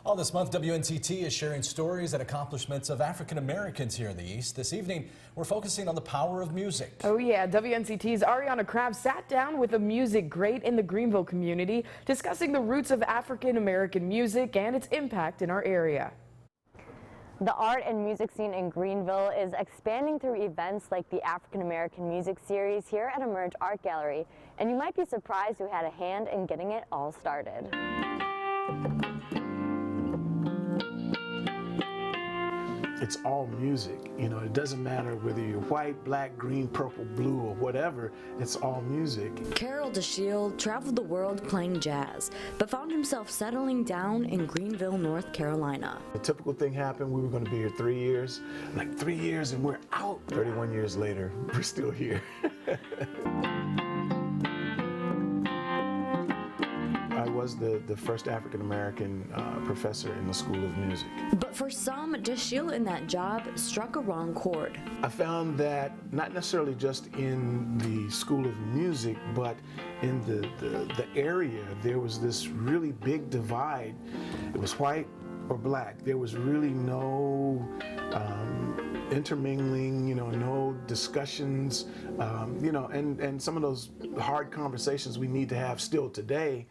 All this month, WNCT is sharing stories and accomplishments of African Americans here in the East. This evening, we're focusing on the power of music. Oh yeah, WNCT's Ariana Kraft sat down with a music great in the Greenville community, discussing the roots of African American music and its impact in our area. The art and music scene in Greenville is expanding through events like the African American Music Series here at Emerge Art Gallery, and you might be surprised who had a hand in getting it all started. It's all music, you know, it doesn't matter whether you're white, black, green, purple, blue, or whatever, it's all music. Carol DeShield traveled the world playing jazz, but found himself settling down in Greenville, North Carolina. The typical thing happened, we were going to be here 3 years, like 3 years and we're out. 31 years later, we're still here. I was the first African-American professor in the School of Music. But for some, DeShield in that job struck a wrong chord. I found that not necessarily just in the School of Music, but in the area, there was this really big divide. It was white or black. There was really no intermingling, you know, no discussions, you know, and some of those hard conversations we need to have still today,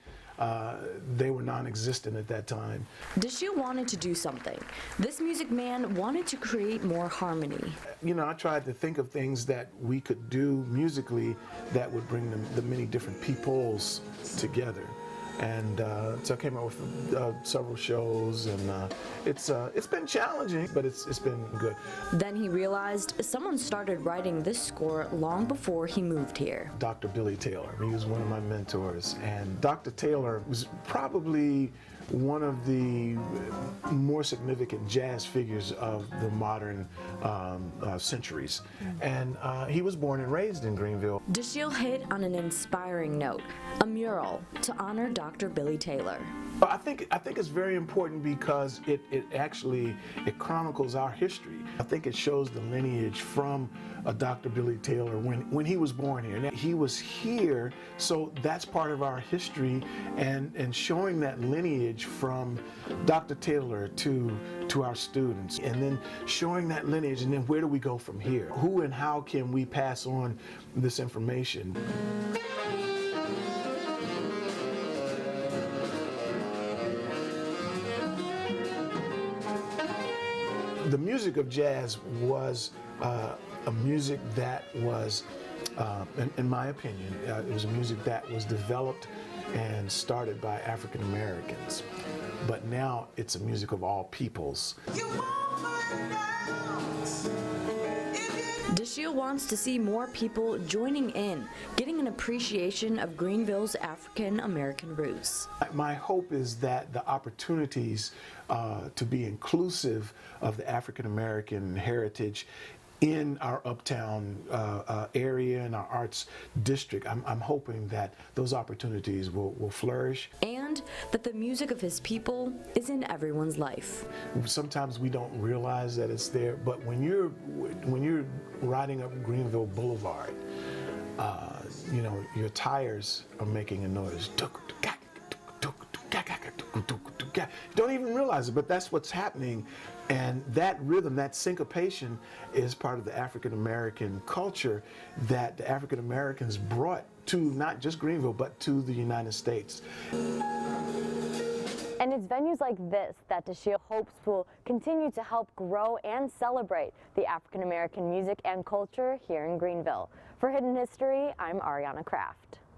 they were non-existent at that time. DeShield wanted to do something. This music man wanted to create more harmony. You know, I tried to think of things that we could do musically that would bring the many different peoples together. And so I came up with several shows, and it's been challenging, but it's been good. Then he realized someone started writing this score long before he moved here. Dr. Billy Taylor, he was one of my mentors, and Dr. Taylor was probably one of the more significant jazz figures of the modern centuries. And he was born and raised in Greenville. DeShield hit on an inspiring note, a mural to honor Dr. Billy Taylor. I think it's very important because it chronicles our history. I think it shows the lineage from Dr. Billy Taylor when he was born here. Now, he was here, so that's part of our history, and showing that lineage from Dr. Taylor to our students, and then showing that lineage, and then where do we go from here? Who and how can we pass on this information? The music of jazz was a music that was, in my opinion, it was a music that was developed and started by African Americans. But now it's a music of all peoples. DeShield wants to see more people joining in, getting an appreciation of Greenville's African American roots. My hope is that the opportunities to be inclusive of the African American heritage in our uptown area and our arts district, I'm hoping that those opportunities will flourish. And that the music of his people is in everyone's life. Sometimes we don't realize that it's there, but when you're riding up Greenville Boulevard, you know, your tires are making a noise. You don't even realize it, but that's what's happening. And that rhythm, that syncopation, is part of the African American culture that the African Americans brought to not just Greenville, but to the United States. And it's venues like this that DeShield hopes will continue to help grow and celebrate the African American music and culture here in Greenville. For Hidden History, I'm Ariana Kraft.